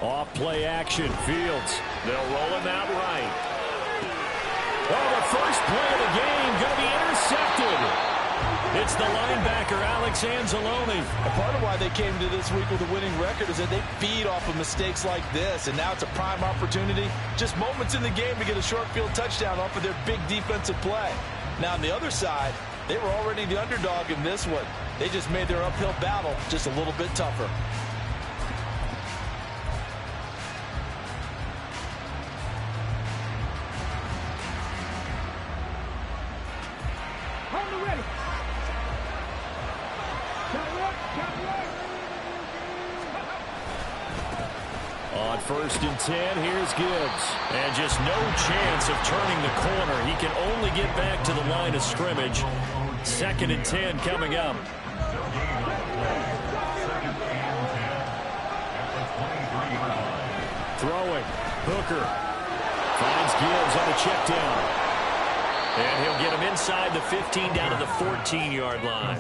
Off play action, Fields. They'll roll him out right. Oh, the first play of the game going to be intercepted. It's the linebacker, Alex Anzalone. And part of why they came to this week with a winning record is that they feed off of mistakes like this, and now it's a prime opportunity. Just moments in the game to get a short field touchdown off of their big defensive play. Now, on the other side, they were already the underdog in this one. They just made their uphill battle just a little bit tougher. On 1st and 10, here's Gibbs. And just no chance of turning the corner. He can only get back to the line of scrimmage. 2nd and 10 coming up. Throwing. Hooker finds Gibbs on the check down. And he'll get him inside the 15 down to the 14-yard line.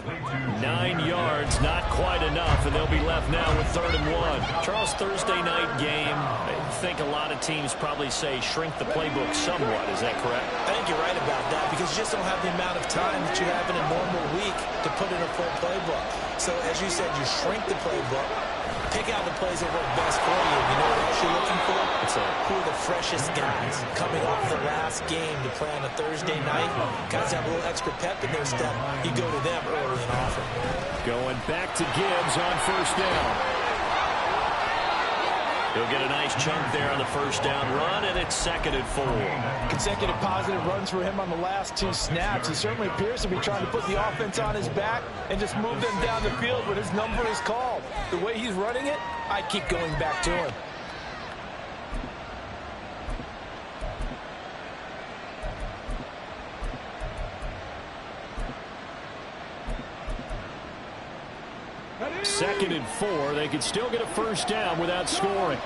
9 yards, not quite enough, and they'll be left now with 3rd and 1. Charles, Thursday night game, I think a lot of teams probably say shrink the playbook somewhat. Is that correct? I think you're right about that because you just don't have the amount of time that you have in a normal week to put in a full playbook. So, as you said, you shrink the playbook, pick out the plays that work best for you. You know what else you're looking for? Who are the freshest guys coming off the last game to play on a Thursday night? Guys have a little extra pep in their step. You go to them early and often. Going back to Gibbs on 1st down. He'll get a nice chunk there on the 1st down run, and it's 2nd and 4. Consecutive positive runs for him on the last 2 snaps. He certainly appears to be trying to put the offense on his back and just move them down the field when his number is called. The way he's running it, I keep going back to him. Second and 4. They could still get a 1st down without scoring.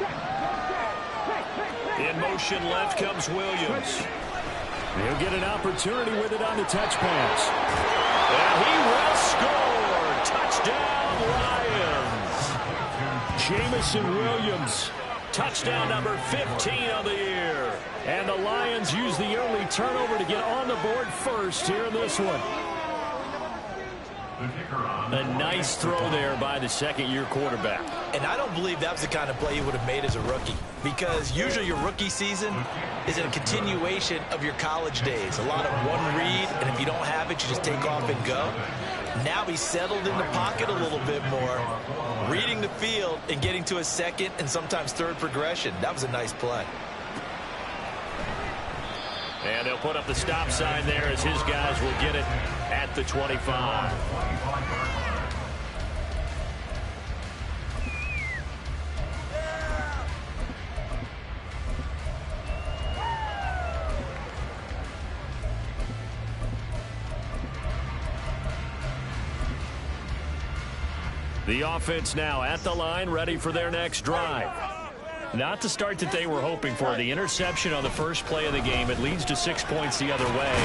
In motion left comes Williams. He'll get an opportunity with it on the touch pass. And he will score. Touchdown, Lions. Jamison Williams. Touchdown number 15 of the year. And the Lions use the early turnover to get on the board first here in this one. A nice throw there by the 2nd-year quarterback. And I don't believe that was the kind of play he would have made as a rookie, because usually your rookie season is a continuation of your college days. A lot of one read, and if you don't have it, you just take off and go. Now he's settled in the pocket a little bit more, reading the field and getting to a 2nd and sometimes 3rd progression. That was a nice play. And they'll put up the stop sign there as his guys will get it at the 25. The offense now at the line, ready for their next drive. Not the start that they were hoping for. The interception on the first play of the game. It leads to 6 points the other way.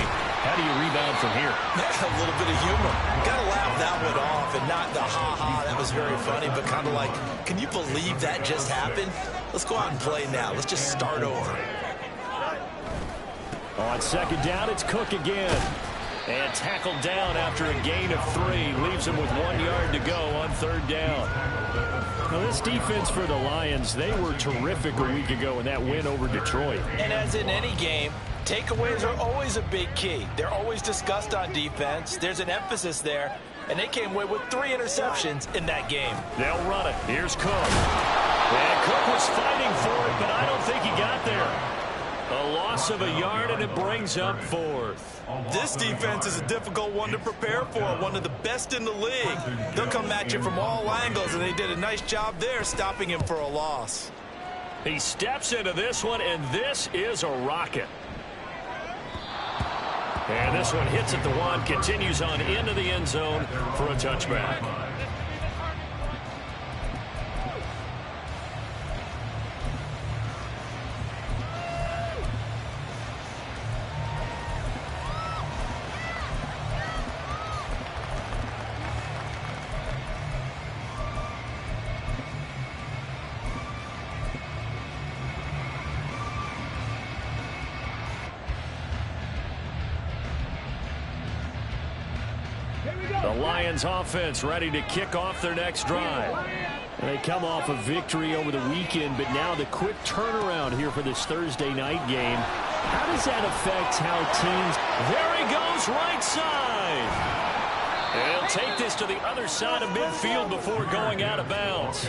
How do you rebound from here? A little bit of humor. Got to laugh that one off and not the ha-ha. That was very funny, but kind of like, can you believe that just happened? Let's go out and play now. Let's just start over. On 2nd down, it's Cook again. And tackled down after a gain of 3. Leaves him with 1 yard to go on 3rd down. Now, this defense for the Lions, they were terrific a week ago in that win over Detroit. And as in any game, takeaways are always a big key. They're always discussed on defense. There's an emphasis there. And they came away with 3 interceptions in that game. They'll run it. Here's Cook. And Cook was fighting for it, but I don't think he got there. A loss of a yard, and it brings up 4th. This defense is a difficult one to prepare for, one of the best in the league. They'll come at you from all angles, and they did a nice job there stopping him for a loss. He steps into this one, and this is a rocket. And this one hits at the 1, continues on into the end zone for a touchback. Lions offense ready to kick off their next drive. And they come off a victory over the weekend, but now the quick turnaround here for this Thursday night game. How does that affect how teams... There he goes, right side. And he'll take this to the other side of midfield before going out of bounds.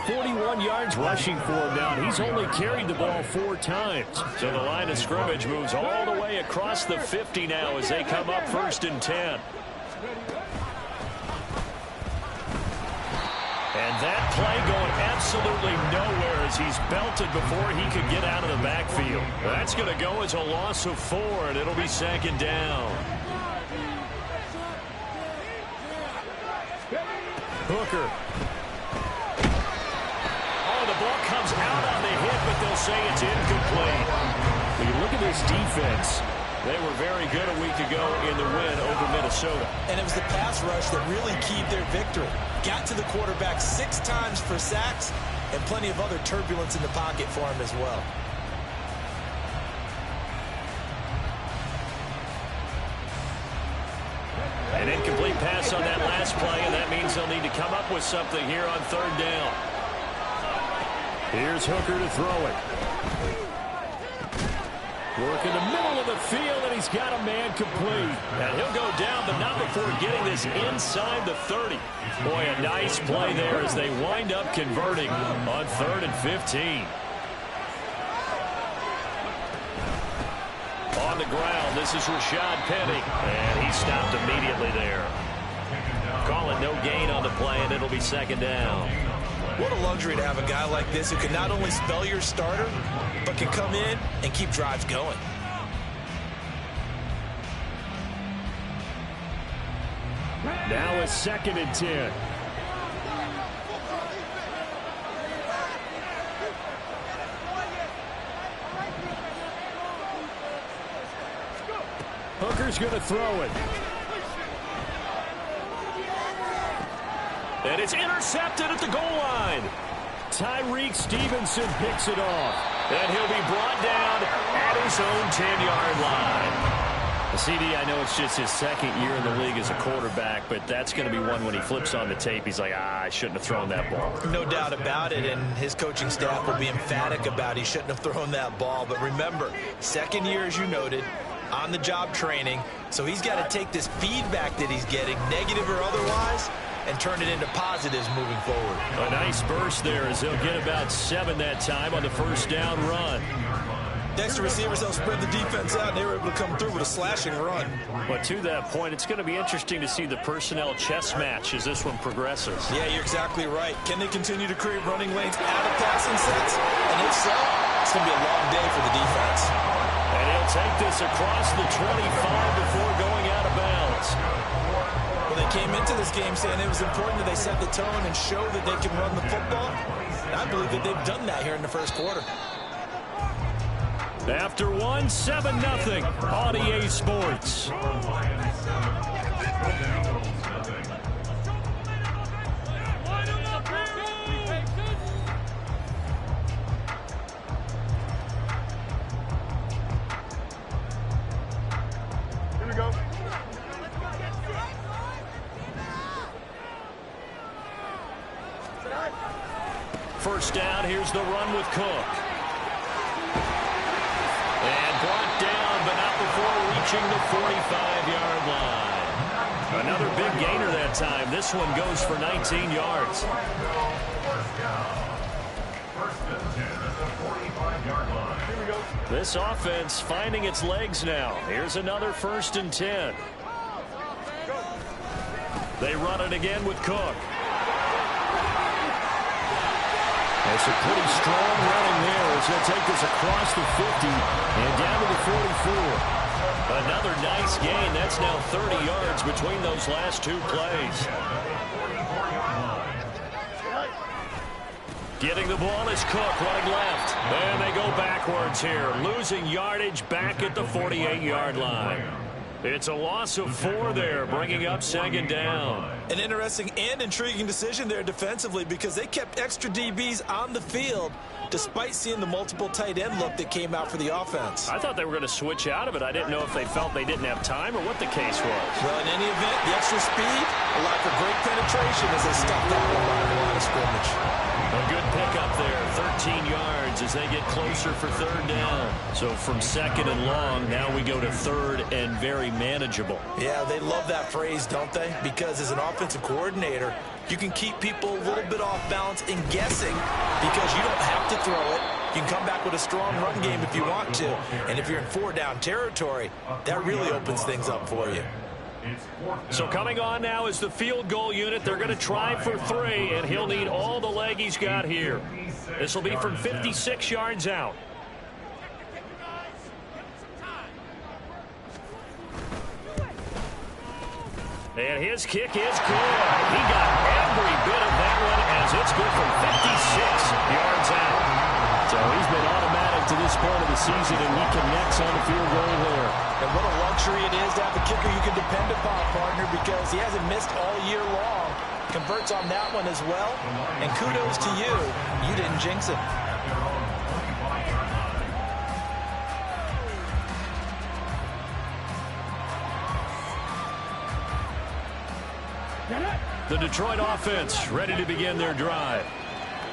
41 yards rushing for him now. He's only carried the ball 4 times. So the line of scrimmage moves all the way across the 50 now as they come up 1st and 10. And that play going absolutely nowhere as he's belted before he could get out of the backfield. That's going to go as a loss of 4, and it'll be 2nd down. Hooker. Oh, the ball comes out on the hit, but they'll say it's incomplete. When you look at this defense, they were very good a week ago in the win over Minnesota. And it was the pass rush that really keyed their victory. Got to the quarterback 6 times for sacks and plenty of other turbulence in the pocket for him as well. An incomplete pass on that last play, and that means they'll need to come up with something here on 3rd down. Here's Hooker to throw it. Work in the middle of the field, and he's got a man complete. And he'll go down, but not before getting this inside the 30. Boy, a nice play there as they wind up converting on 3rd and 15. On the ground, this is Rashad Penny, and he stopped immediately there. Call it no gain on the play, and it'll be 2nd down. What a luxury to have a guy like this who can not only spell your starter, but can come in and keep drives going. Now it's 2nd and 10. Hooker's going to throw it. And it's intercepted at the goal line. Tyreek Stevenson picks it off. And he'll be brought down at his own 10-yard line. CD, I know it's just his 2nd year in the league as a quarterback, but that's going to be one when he flips on the tape. He's like, I shouldn't have thrown that ball. No doubt about it, and his coaching staff will be emphatic about he shouldn't have thrown that ball. But remember, 2nd year, as you noted, on-the-job training, so he's got to take this feedback that he's getting, negative or otherwise, and turn it into positives moving forward. A nice burst there as they'll get about 7 that time on the 1st down run. Next to receivers, they'll spread the defense out, and they were able to come through with a slashing run. But to that point, it's going to be interesting to see the personnel chess match as this one progresses. Yeah, you're exactly right. Can they continue to create running lanes out of passing sets? And if so, it's going to be a long day for the defense. And he'll take this across the 25 before going out of bounds. Well, they came into this game saying it was important that they set the tone and show that they can run the football. And I believe that they've done that here in the 1st quarter. After 1, 7-0 on EA Sports. Here we go. First down, here's the run with Cook. And brought down, but not before reaching the 45-yard line. Another big gainer that time. This one goes for 19 yards. This offense finding its legs now. Here's another 1st and 10. They run it again with Cook. It's a pretty strong running there as he'll take this across the 50 and down to the 44. Another nice gain. That's now 30 yards between those last 2 plays. Getting the ball is Cook running left. And they go backwards here, losing yardage back at the 48-yard line. It's a loss of 4 there, bringing up 2nd down. An interesting and intriguing decision there defensively because they kept extra DBs on the field despite seeing the multiple tight end look that came out for the offense. I thought they were going to switch out of it. I didn't know if they felt they didn't have time or what the case was. Well, in any event, the extra speed allowed for great penetration as they stuffed that one by the line of scrimmage. A good pickup there, 13 yards as they get closer for third down. So from second and long, now we go to third and very manageable. Yeah, they love that phrase, don't they? Because as an offensive coordinator, you can keep people a little bit off balance and guessing because you don't have to throw it. You can come back with a strong run game if you want to. And if you're in four-down territory, that really opens things up for you. So coming on now is the field goal unit. They're going to try for 3, and he'll need all the leg he's got here. This will be from 56 yards out. And his kick is good. He got every bit of that one as it's good from 56 yards out. So he's been automatic to this point of the season, and he connects on the field goal there. And what a luxury it is to have a kicker you can depend upon, partner, because he hasn't missed all year long. Converts on that one as well. And kudos to you. You didn't jinx it. The Detroit offense ready to begin their drive.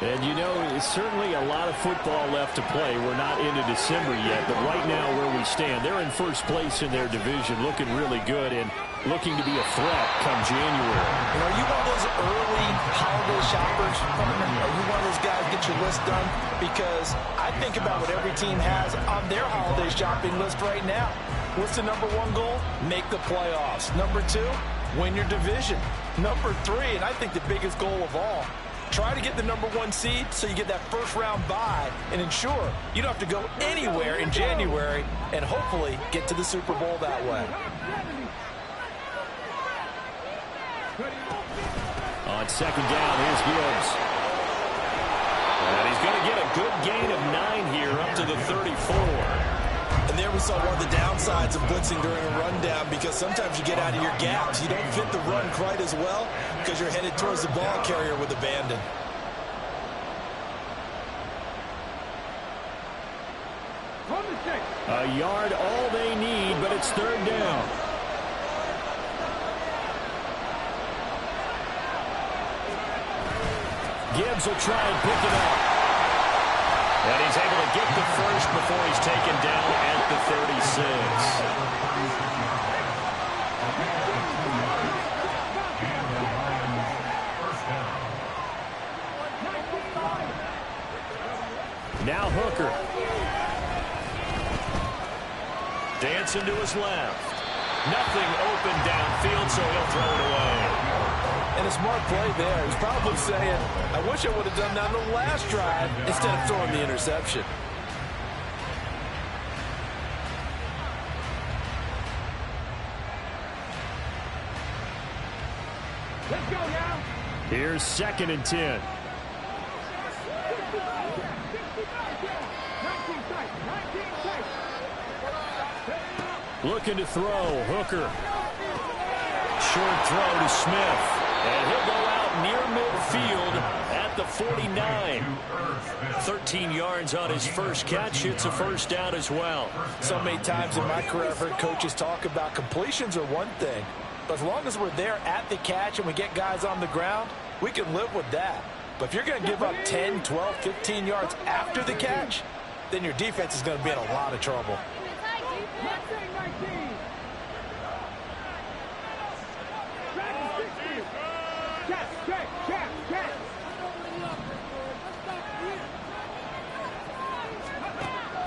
And, you know, it's certainly a lot of football left to play. We're not into December yet, but right now where we stand, they're in first place in their division, looking really good and looking to be a threat come January. And are you one of those early holiday shoppers? Are you one of those guys get your list done? Because I think about what every team has on their holiday shopping list right now. What's the number 1 goal? Make the playoffs. Number 2, win your division. Number 3, and I think the biggest goal of all, try to get the number 1 seed so you get that first round bye and ensure you don't have to go anywhere in January and hopefully get to the Super Bowl that way. On second down, here's Gibbs. And he's going to get a good gain of 9 here up to the 34. And there we saw one of the downsides of blitzing during a rundown because sometimes you get out of your gaps. You don't fit the run quite as well because you're headed towards the ball carrier with abandon. A yard all they need, but it's third down. Gibbs will try and pick it up. And he's able to get the first before he's taken down at the 36. Now Hooker. Dancing to his left. Nothing open downfield, so he'll throw it away. And a smart play there. He's probably saying, I wish I would have done that on the last drive instead of throwing the interception. Let's go now. Here's 2nd and 10. Looking to throw. Hooker. Short throw to Smith. And he'll go out near midfield at the 49. 13 yards on his first catch. It's a first down as well. So many times in my career I've heard coaches talk about completions are one thing. But as long as we're there at the catch and we get guys on the ground, we can live with that. But if you're going to give up 10, 12, 15 yards after the catch, then your defense is going to be in a lot of trouble.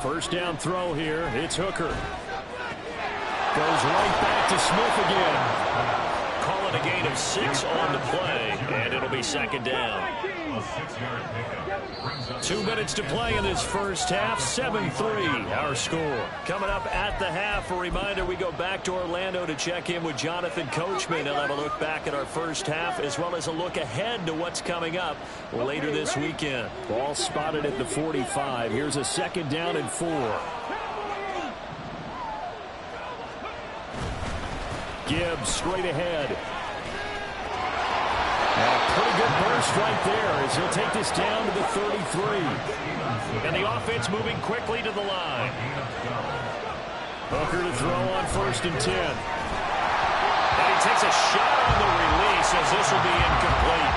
First down throw here. It's Hooker. Goes right back to Smith again. Call it a gain of 6 on the play, and it'll be second down. 2 minutes to play in this first half. 7-3 our score. Coming up at the half, a reminder we go back to Orlando to check in with Jonathan Coachman. He'll have a look back at our first half as well as a look ahead to what's coming up later this weekend. Ball spotted at the 45. Here's a 2nd down and 4. Gibbs straight ahead. good burst right there as he'll take this down to the 33. And the offense moving quickly to the line. Hooker to throw on 1st and 10. And he takes a shot on the release as this will be incomplete.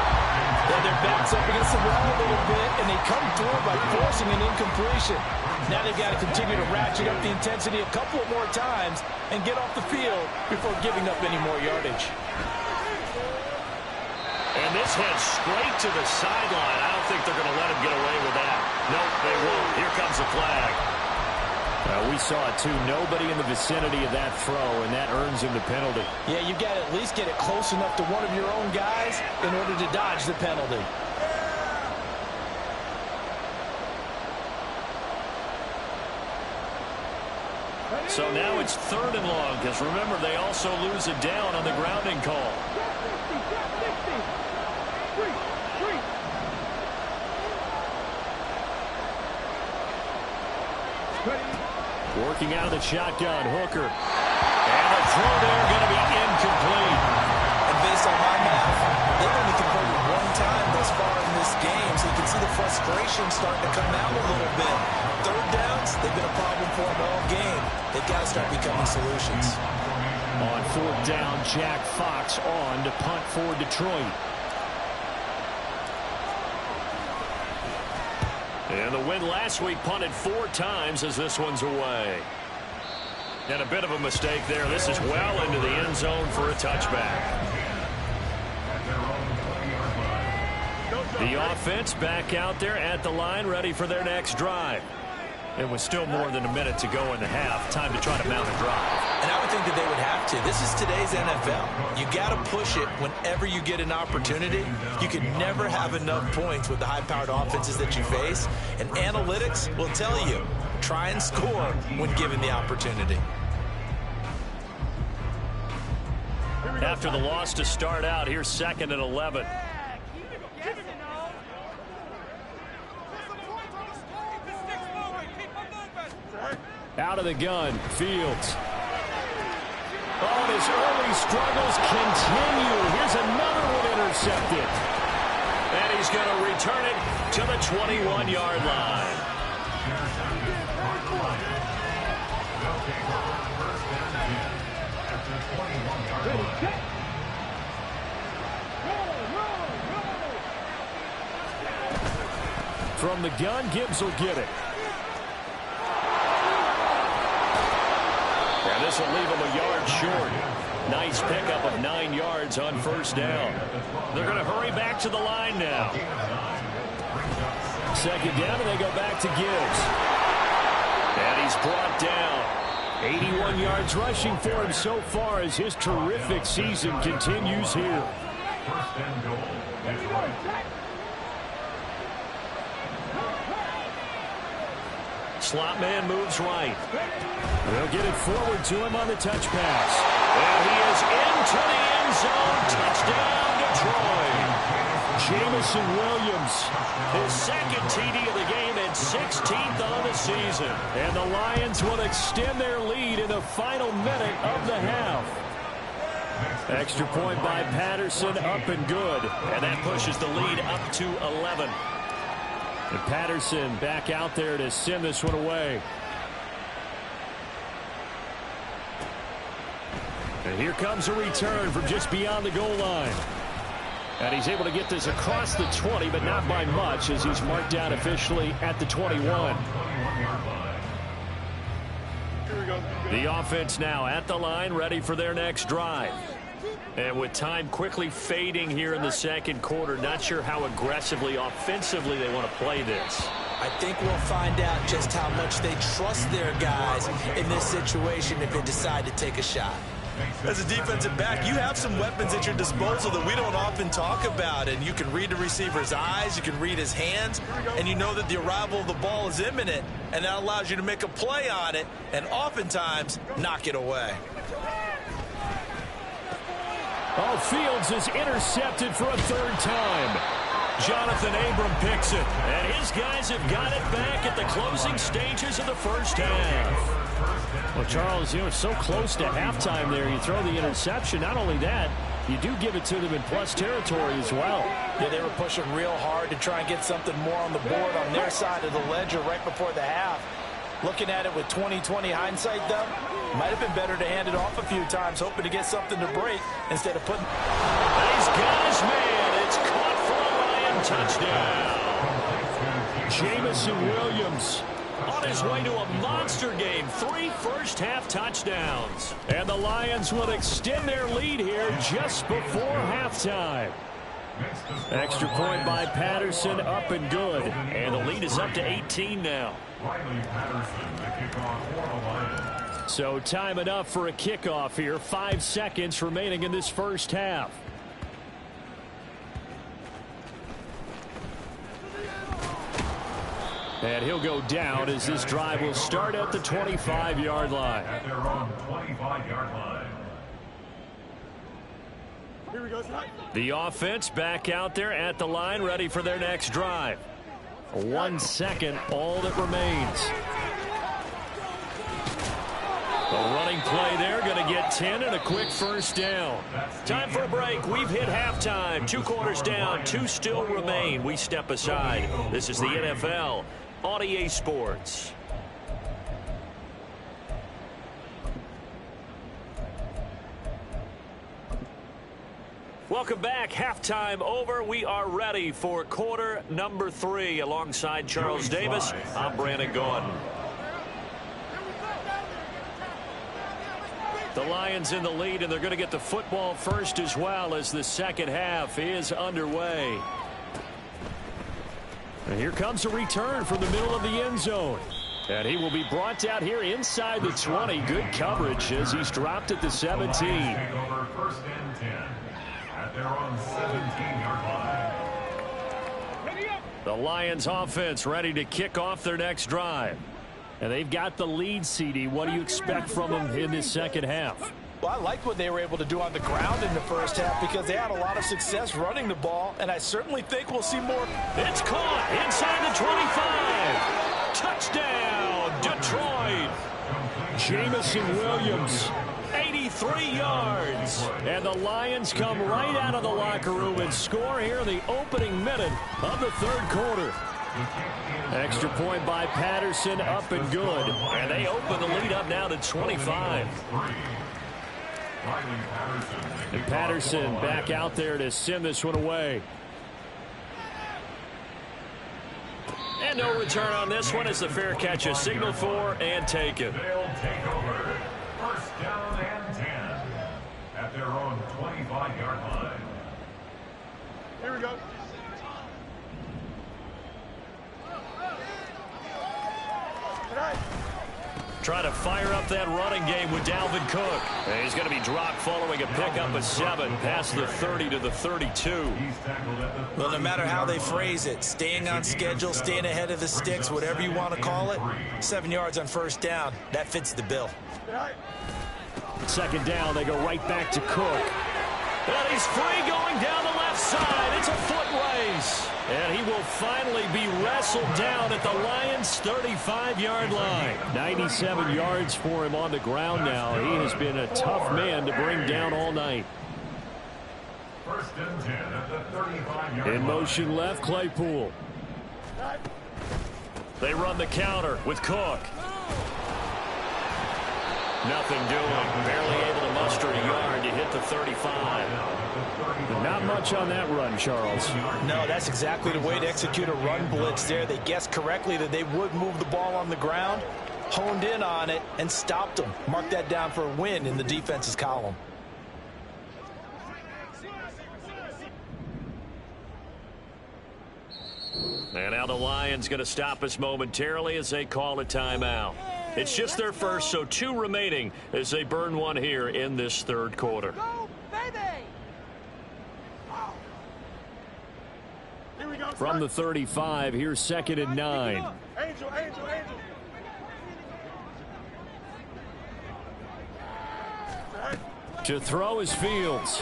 Well, their back's up against the wall a little bit, and they come through by forcing an incompletion. Now they've got to continue to ratchet up the intensity a couple of more times and get off the field before giving up any more yardage. And this heads straight to the sideline. I don't think they're going to let him get away with that. Nope, they won't. Here comes the flag. We saw it, too. Nobody in the vicinity of that throw, and that earns him the penalty. Yeah, you got to at least get it close enough to one of your own guys in order to dodge the penalty. So now it's 3rd and long, because remember, they also lose it down on the grounding call. Working out of the shotgun, Hooker. And the throw there going to be incomplete. And based on my math, they've only converted one time thus far in this game, so you can see the frustration starting to come out a little bit. 3rd downs, they've been a problem for them all game. They've got to start becoming solutions. On 4th down, Jack Fox on to punt for Detroit. And the win last week punted 4 times as this one's away. And a bit of a mistake there. This is well into the end zone for a touchback. The offense back out there at the line, ready for their next drive. It was still more than a minute to go in the half. Time to try to mount a drive. And I would think that they would have to. This is today's NFL. You got to push it whenever you get an opportunity. You can never have enough points with the high-powered offenses that you face. And analytics will tell you, try and score when given the opportunity. After the loss to start out, here's 2nd and 11. Out of the gun, Fields. Oh, his early struggles continue. Here's another one intercepted. And he's going to return it to the 21-yard line. From the gun, Gibbs will get it. And this will leave him a yard short. Nice pickup of 9 yards on 1st down. They're going to hurry back to the line now. 2nd down, and they go back to Gibbs. And he's brought down. 81 yards rushing for him so far as his terrific season continues here. Slot man moves right. They'll get it forward to him on the touch pass. And he is into the end zone. Touchdown, Detroit. Jamison Williams, his 2nd TD of the game and 16th on the season. And the Lions will extend their lead in the final minute of the half. Extra point by Patterson, up and good. And that pushes the lead up to 11. And Patterson back out there to send this one away. And here comes a return from just beyond the goal line. And he's able to get this across the 20, but not by much, as he's marked down officially at the 21. The offense now at the line, ready for their next drive. And with time quickly fading here in the 2nd quarter, not sure how aggressively, offensively they want to play this. I think we'll find out just how much they trust their guys in this situation if they decide to take a shot. As a defensive back, you have some weapons at your disposal that we don't often talk about. And you can read the receiver's eyes, you can read his hands, and you know that the arrival of the ball is imminent, and that allows you to make a play on it and oftentimes knock it away. Oh, Fields is intercepted for a 3rd time. Jonathan Abram picks it, and his guys have got it back at the closing stages of the 1st half. Well, Charles, you know, so close to halftime there. You throw the interception. Not only that, You do give it to them in plus territory as well. Yeah, they were pushing real hard to try and get something more on the board on their side of the ledger right before the half. Looking at it with 20/20 hindsight, though, might have been better to hand it off a few times, hoping to get something to break instead of putting... He's got his man. It's caught for a Lion touchdown. Jamison Williams on his way to a monster game. 3 first-half touchdowns. And the Lions will extend their lead here just before halftime. Extra point by Patterson, up and good. And the lead is up to 18 now. So time enough for a kickoff here. 5 seconds remaining in this first half. And he'll go down as this drive will start at the 25-yard line. At their own 25-yard line. Here we go. The offense back out there at the line, ready for their next drive. 1 second, all that remains. A running play there, going to get 10 and a quick first down. Time for a break. We've hit halftime. 2 quarters down, 2 still remain. We step aside. This is the NFL on EA Sports. Welcome back. Halftime over. We are ready for quarter number 3. Alongside Charles Davis, I'm Brandon Gordon. The Lions in the lead, and they're going to get the football first as well as the second half is underway. And here comes a return from the middle of the end zone. And he will be brought down here inside the 20. Good coverage as he's dropped at the 17. First and 10 at their own 17-yard line. The Lions offense ready to kick off their next drive. And they've got the lead, CD. What do you expect from them in this second half? Well, I liked what they were able to do on the ground in the first half because they had a lot of success running the ball, and I certainly think we'll see more. It's caught inside the 25. Touchdown, Detroit. Jamison Williams, 83 yards. And the Lions come right out of the locker room and score here in the opening minute of the third quarter. Extra point by Patterson, up and good. And they open the lead up now to 25. And Patterson back out there to send this one away. And no return on this one as the fair catch is signaled for and taken. They'll take over. First down and 10 at their own 25-yard line. Here we go. Trying to fire up that running game with Dalvin Cook. And he's going to be dropped following a pickup of 7 past the 30 to the 32. Well, no matter how they phrase it, staying on schedule, staying ahead of the sticks, whatever you want to call it, 7 yards on first down, that fits the bill. Second down, they go right back to Cook. And he's free going down the left side. It's a foot race. And he will finally be wrestled down at the Lions' 35-yard line. 97 yards for him on the ground now. He has been a tough man to bring down all night. First and 10 at the 35-yard line. In motion left, Claypool. They run the counter with Cook. Nothing doing. Barely able to muster a yard to hit the 35. Not much on that run, Charles. No, that's exactly the way to execute a run blitz there. They guessed correctly that they would move the ball on the ground, honed in on it, and stopped them. Mark that down for a win in the defense's column. And now the Lions going to stop us momentarily as they call a timeout. It's just their first, so 2 remaining as they burn one here in this third quarter. Go, baby! Here we go. From the 35, here's second and 9. Angel, angel, angel. To throw is Fields.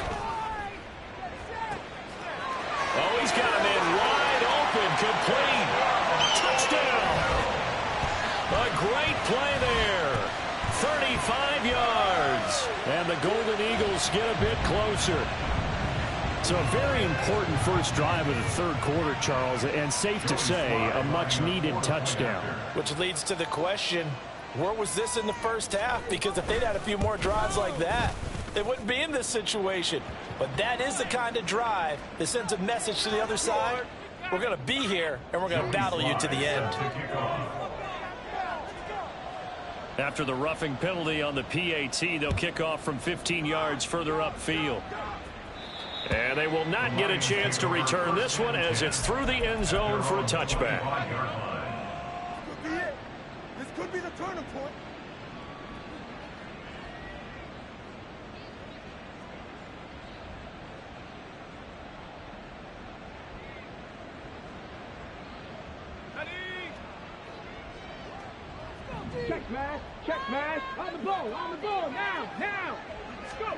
Oh, he's got him in wide open, complete. Touchdown. A great play there. 35 yards. And the Golden Eagles get a bit closer. So a very important first drive of the third quarter, Charles, and safe to say, a much-needed touchdown. Which leads to the question, where was this in the first half? Because if they'd had a few more drives like that, they wouldn't be in this situation. But that is the kind of drive that sends a message to the other side. We're going to be here, and we're going to battle you to the end. After the roughing penalty on the PAT, they'll kick off from 15 yards further upfield. And they will not get a chance to return this one as it's through the end zone for a touchback. Could be it. This could be the turning point. Check, man. Check, man. On the ball. On the ball. Now. Now. Let's go.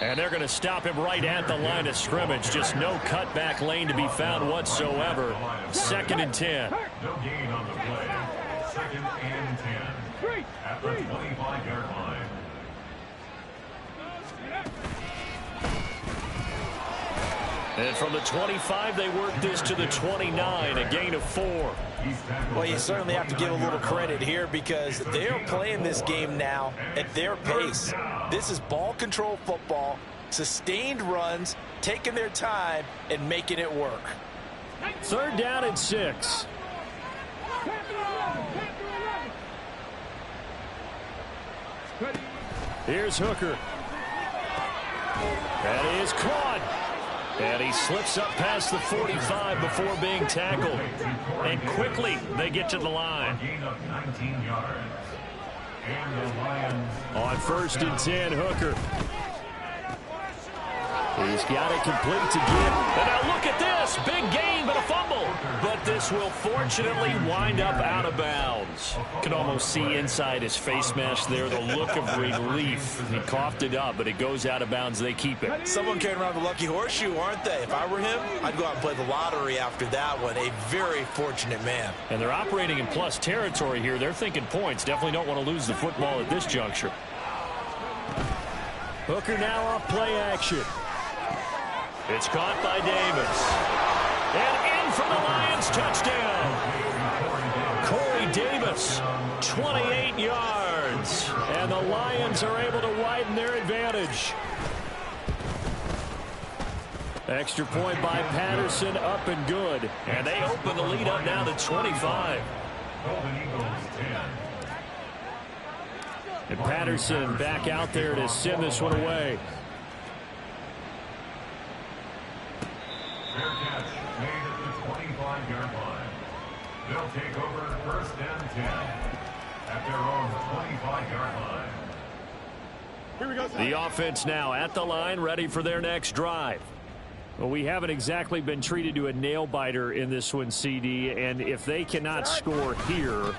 And they're going to stop him right at the line of scrimmage. Just no cutback lane to be found whatsoever. 2nd and 10. No gain on the play. 2nd and 10. At the 25-yard line. And from the 25, they work this to the 29, a gain of 4. Well, you certainly have to give a little credit here because they're playing this game now at their pace. This is ball control football, sustained runs, taking their time, and making it work. 3rd down and 6. Here's Hooker. That is caught. And he slips up past the 45 before being tackled. And quickly, they get to the line. Gain of 19 yards. And the Lions On 1st and 10, Hooker. He's got it complete to Gibb. And now look at this. Big gain, but a fumble. But this will fortunately wind up out of bounds. Can almost see inside his face mask there the look of relief. He coughed it up, but it goes out of bounds. They keep it. Someone came around the lucky horseshoe, aren't they? If I were him, I'd go out and play the lottery after that one. A very fortunate man. And they're operating in plus territory here. They're thinking points. Definitely don't want to lose the football at this juncture. Hooker now off play action. It's caught by Davis. And in from the Lions, touchdown. Corey Davis, 28 yards. And the Lions are able to widen their advantage. Extra point by Patterson, up and good. And they open the lead up now to 25. Golden Eagles 10. And Patterson back out there to send this one away. Fair catch made at the 25-yard line. They'll take over 1st and 10 at their own 25-yard line. Here we go. The offense now at the line, ready for their next drive. Well, we haven't exactly been treated to a nail-biter in this one, CD, and if they cannot score here,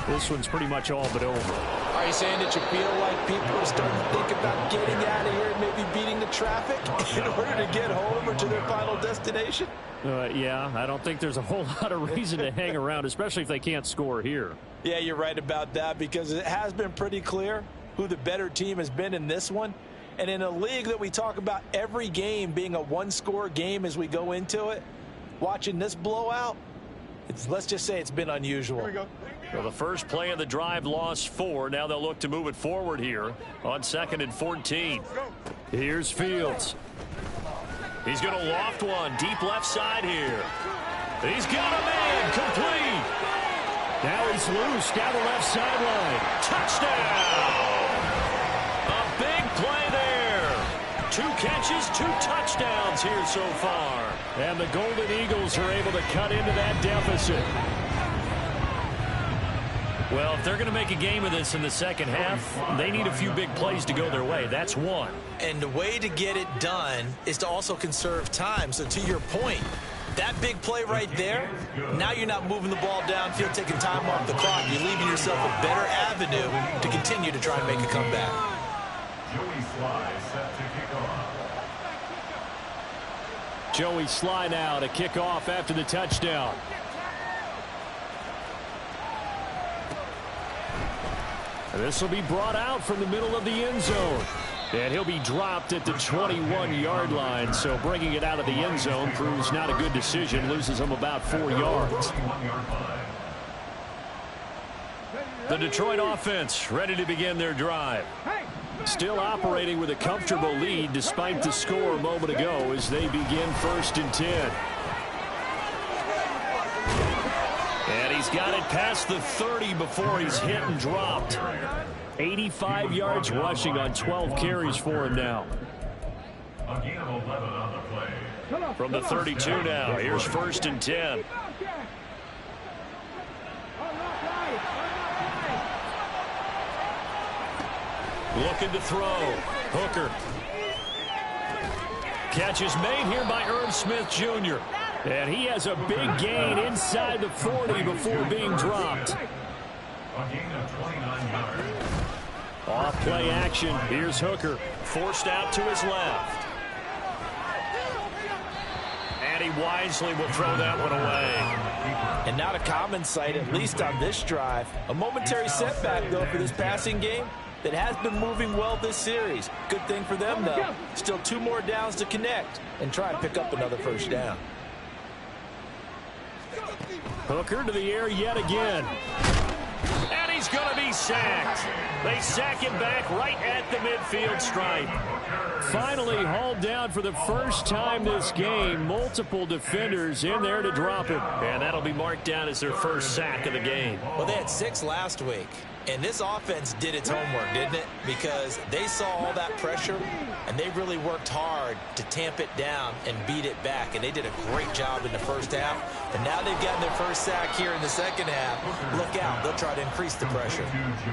this one's pretty much all but over. Are you saying that you feel like people are starting to think about getting out of here and maybe beating the traffic in order to get home or to their final destination? Yeah, I don't think there's a whole lot of reason to hang around, especially if they can't score here. Yeah, you're right about that because it has been pretty clear who the better team has been in this one. And in a league that we talk about every game being a one-score game as we go into it, watching this blowout, let's just say it's been unusual. Here we go. Well, the first play of the drive lost 4. Now they'll look to move it forward here on 2nd and 14. Here's Fields. He's going to loft one deep left side here. He's got a man complete. Now he's loose down the left sideline. Touchdown! A big play there. 2 catches, 2 touchdowns here so far. And the Golden Eagles are able to cut into that deficit. Well, if they're going to make a game of this in the second half, they need a few big plays to go their way. That's one. And the way to get it done is to also conserve time. So to your point, that big play right there, now you're not moving the ball downfield, taking time off the clock. You're leaving yourself a better avenue to continue to try and make a comeback. Joey Sly set to kick off. Joey Sly now to kick off after the touchdown. This will be brought out from the middle of the end zone. And he'll be dropped at the 21-yard line. So bringing it out of the end zone proves not a good decision. Loses him about 4 yards. The Detroit offense ready to begin their drive. Still operating with a comfortable lead despite the score a moment ago as they begin 1st and 10. And he's got it past the 30 before he's hit and dropped. 85 yards rushing on 12 carries for him now. From the 32 now, here's 1st and 10. Looking to throw. Hooker. Catch is made here by Irv Smith Jr. And he has a big gain inside the 40 before being dropped. A gain of 29 yards. Off play action. Here's Hooker. Forced out to his left. And he wisely will throw that one away. And not a common sight, at least on this drive. A momentary setback, though, for this passing game that has been moving well this series. Good thing for them, though. Still 2 more downs to connect and try and pick up another 1st down. Hooker to the air yet again. And he's going to be sacked. They sack him back right at the midfield stripe. Finally hauled down for the first time this game. Multiple defenders in there to drop him. And that'll be marked down as their first sack of the game. Well, they had 6 last week. And this offense did its homework, didn't it? Because they saw all that pressure, and they really worked hard to tamp it down and beat it back. And they did a great job in the 1st half. And now they've gotten their first sack here in the 2nd half. Look out. They'll try to increase the pressure.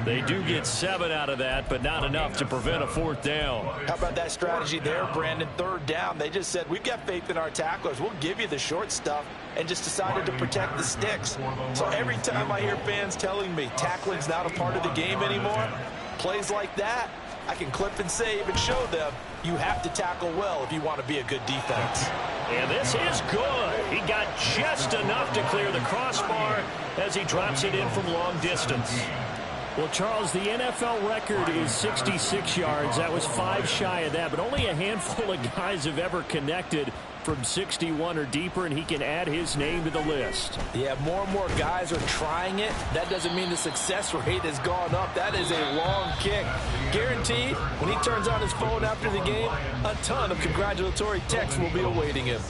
They do get 7 out of that, but not enough to prevent a 4th down. How about that strategy there, Brandon? 3rd down. They just said, we've got faith in our tacklers. We'll give you the short stuff, and just decided to protect the sticks. So every time I hear fans telling me tackling's not a part of the game anymore, plays like that, I can clip and save and show them you have to tackle well if you want to be a good defense. And this is good. He got just enough to clear the crossbar as he drops it in from long distance. Well, Charles, the NFL record is 66 yards. That was 5 shy of that, but only a handful of guys have ever connected from 61 or deeper, and he can add his name to the list. Yeah, more and more guys are trying it. That doesn't mean the success rate has gone up. That is a long kick. Guaranteed, when he turns on his phone after the game, a ton of congratulatory texts will be awaiting him.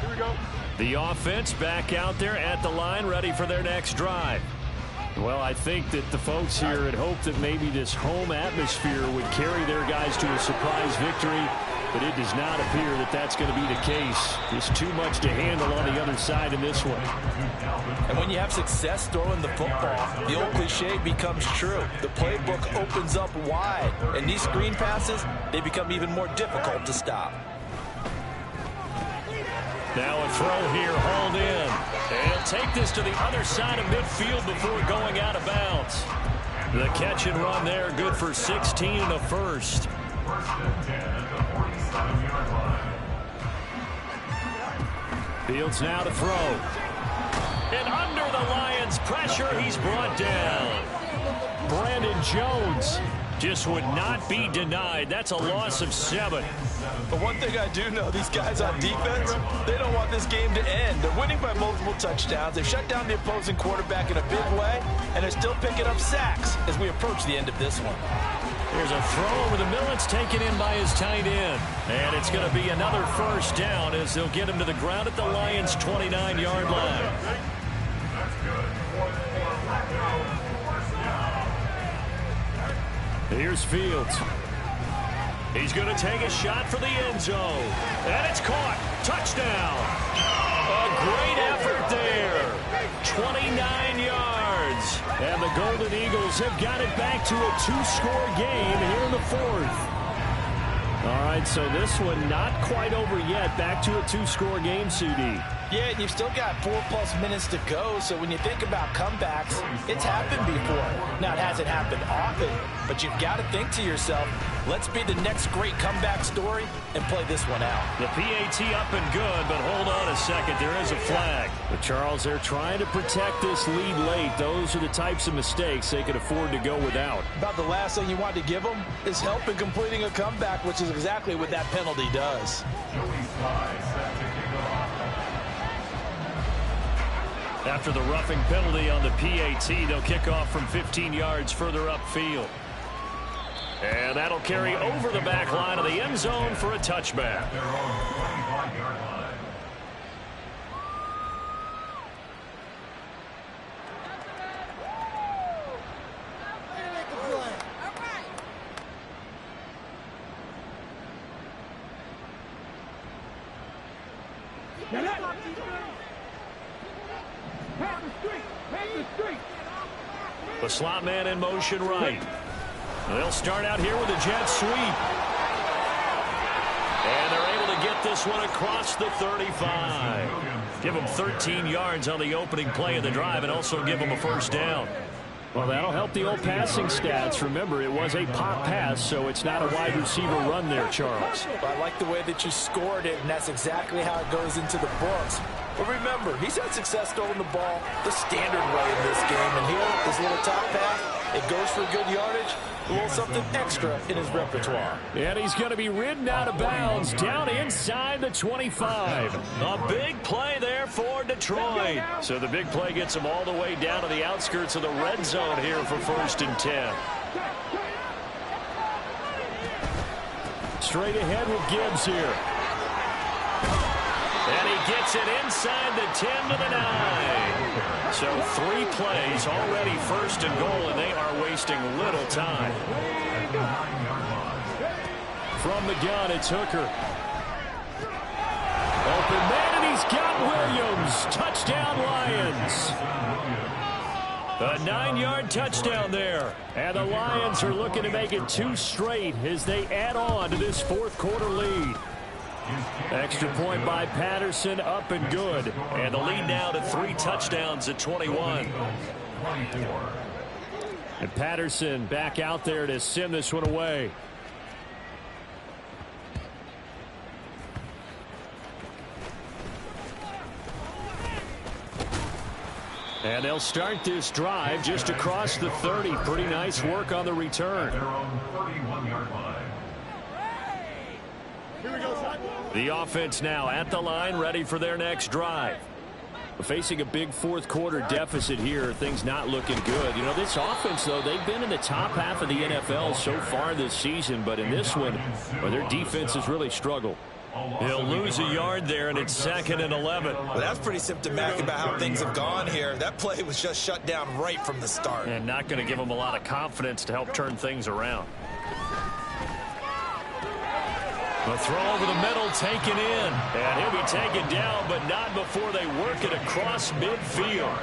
Here we go. The offense back out there at the line, ready for their next drive. Well, I think that the folks here had hoped that maybe this home atmosphere would carry their guys to a surprise victory, but it does not appear that that's going to be the case. There's too much to handle on the other side in this one. And when you have success throwing the football, the old cliche becomes true. The playbook opens up wide, and these screen passes, they become even more difficult to stop. Now a throw here, hauled in. And he'll take this to the other side of midfield before going out of bounds. The catch and run there, good for 16 and a 1st. Fields now to throw. And under the Lions' pressure, he's brought down. Brandon Jones just would not be denied. That's a loss of 7. But one thing I do know, these guys on defense, they don't want this game to end. They're winning by multiple touchdowns. They've shut down the opposing quarterback in a big way, and they're still picking up sacks as we approach the end of this one. Here's a throw over the middle. It's taken in by his tight end. And it's going to be another 1st down as they'll get him to the ground at the Lions' 29-yard line. Here's Fields. He's going to take a shot for the end zone. And it's caught. Touchdown. A great effort there. 29 yards. And the Golden Eagles have got it back to a 2-score game here in the 4th. All right, so this one not quite over yet. Back to a 2-score game, CD. Yeah, and you've still got 4+ minutes to go, so when you think about comebacks, it's happened before. Now, it hasn't happened often, but you've got to think to yourself, let's be the next great comeback story and play this one out. The PAT up and good, but hold on a second. There is a flag. But Charles, they're trying to protect this lead late. Those are the types of mistakes they can afford to go without. About the last thing you want to give them is help in completing a comeback, which is exactly what that penalty does. After the roughing penalty on the PAT, they'll kick off from 15 yards further upfield. And that'll carry over the back line of the end zone for a touchback. The slot man in motion right. They'll start out here with a jet sweep. And they're able to get this one across the 35. Give them 13 yards on the opening play of the drive and also give them a first down. Well, that'll help the old passing stats. Remember, it was a pop pass, so it's not a wide receiver run there, Charles. I like the way that you scored it, and that's exactly how it goes into the books. But remember, he's had success throwing the ball the standard way in this game. And here, this little top pass, it goes for good yardage, a little something extra in his repertoire. And he's going to be ridden out of bounds down inside the 25. A big play there for Detroit. So the big play gets him all the way down to the outskirts of the red zone here for 1st and 10. Straight ahead with Gibbs here. And he gets it inside the 10 to the 9. So 3 plays already 1st and goal, and they are wasting little time. From the gun, it's Hooker. Open man, and he's got Williams. Touchdown, Lions. A 9-yard touchdown there. And the Lions are looking to make it 2 straight as they add on to this 4th quarter lead. Extra point by Patterson, up and good. And the lead now to 3 touchdowns at 21. And Patterson back out there to send this one away. And they'll start this drive just across the 30. Pretty nice work on the return. The offense now at the line, ready for their next drive. Facing a big 4th quarter deficit here, things not looking good. You know, this offense, though, they've been in the top half of the NFL so far this season, but in this one, well, their defense has really struggled. He'll lose a yard there, and it's 2nd and 11. Well, that's pretty symptomatic about how things have gone here. That play was just shut down right from the start. And not going to give them a lot of confidence to help turn things around. A throw over the middle, taken in. And he'll be taken down, but not before they work it across midfield.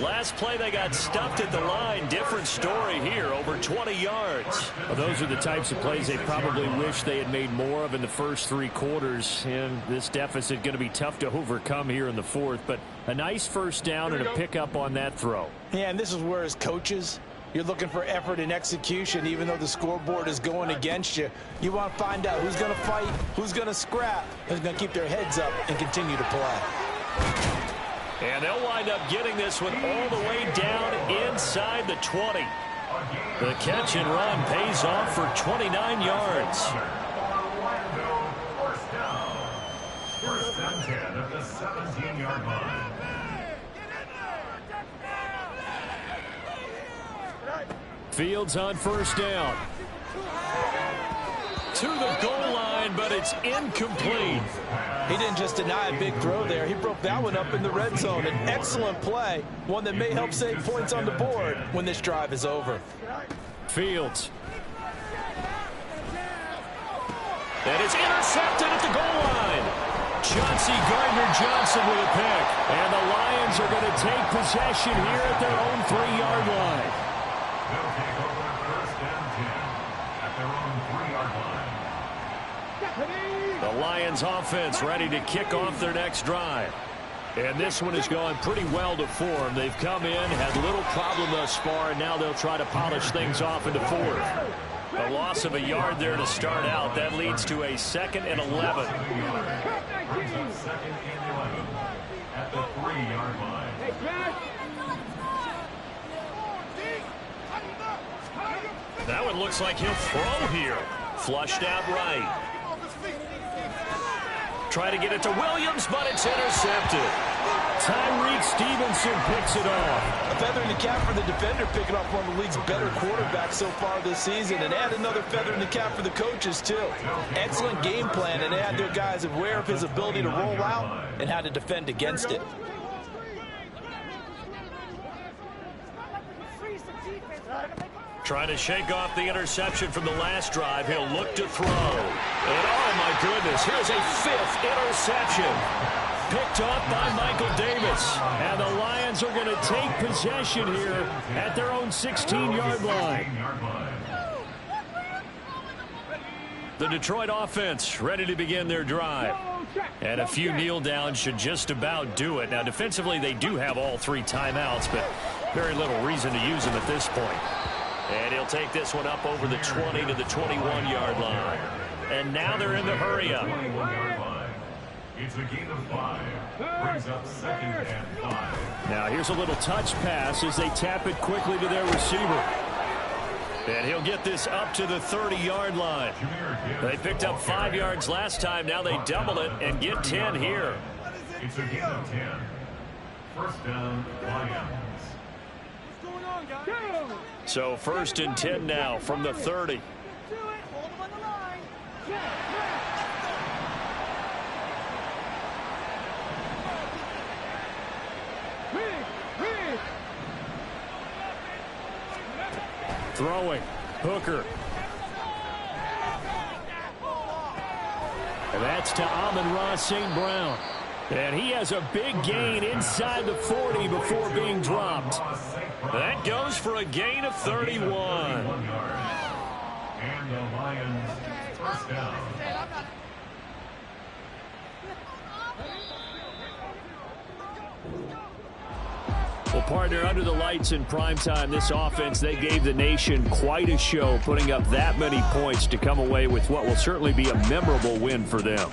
Last play, they got stuffed at the line. Different story here, over 20 yards. Well, those are the types of plays they probably wish they had made more of in the first 3 quarters. And this deficit going to be tough to overcome here in the 4th. But a nice first down and a pickup on that throw. Yeah, and this is where, as coaches, you're looking for effort and execution. Even though the scoreboard is going against you, you want to find out who's going to fight, who's going to scrap, who's going to keep their heads up and continue to play. And they'll wind up getting this one all the way down inside the 20. The catch and run pays off for 29 yards. First and 10 at the 17-yard line. Fields on first down. To the goal line, but it's incomplete. He didn't just deny a big throw there. He broke that one up in the red zone. An excellent play, one that may help save points on the board when this drive is over. Fields. And it's intercepted at the goal line. Chauncey Gardner-Johnson with a pick. And the Lions are going to take possession here at their own 3-yard line. They'll take over first and 10 at their own 3-yard line. The Lions offense ready to kick off their next drive. And this one has gone pretty well to form. They've come in, had little problem thus far, and now they'll try to polish things off into fourth. A loss of a yard there to start out. That leads to a 2nd and 11. Brings up 2nd and 11 at the 3-yard line. Hey, Smash. That one looks like he'll throw here. Flushed out right. Try to get it to Williams, but it's intercepted. Tyreek Stevenson picks it off. A feather in the cap for the defender, picking off one of the league's better quarterbacks so far this season, and add another feather in the cap for the coaches, too. Excellent game plan, and they had their guys aware of his ability to roll out and how to defend against it. Trying to shake off the interception from the last drive. He'll look to throw. And oh, my goodness, here's a 5th interception. Picked off by Michael Davis. And the Lions are going to take possession here at their own 16-yard line. The Detroit offense ready to begin their drive. And a few kneel downs should just about do it. Now, defensively, they do have all 3 timeouts, but very little reason to use them at this point. And he'll take this one up over the 20 to the 21-yard line. And now they're in the hurry-up. It's a gain of 5. Brings up 2nd and 5. Now here's a little touch pass as they tap it quickly to their receiver. And he'll get this up to the 30-yard line. They picked up 5 yards last time. Now they double it and get 10 here. It's a gain of 10. First down, Lions. So 1st and 10 now from the 30. Throwing. Hooker. And that's to Amon-Ra St. Brown. And he has a big gain inside the 40 before being dropped. That goes for a gain of 31. And the Lions first down. Well, partner, under the lights in primetime, this offense, they gave the nation quite a show, putting up that many points to come away with what will certainly be a memorable win for them.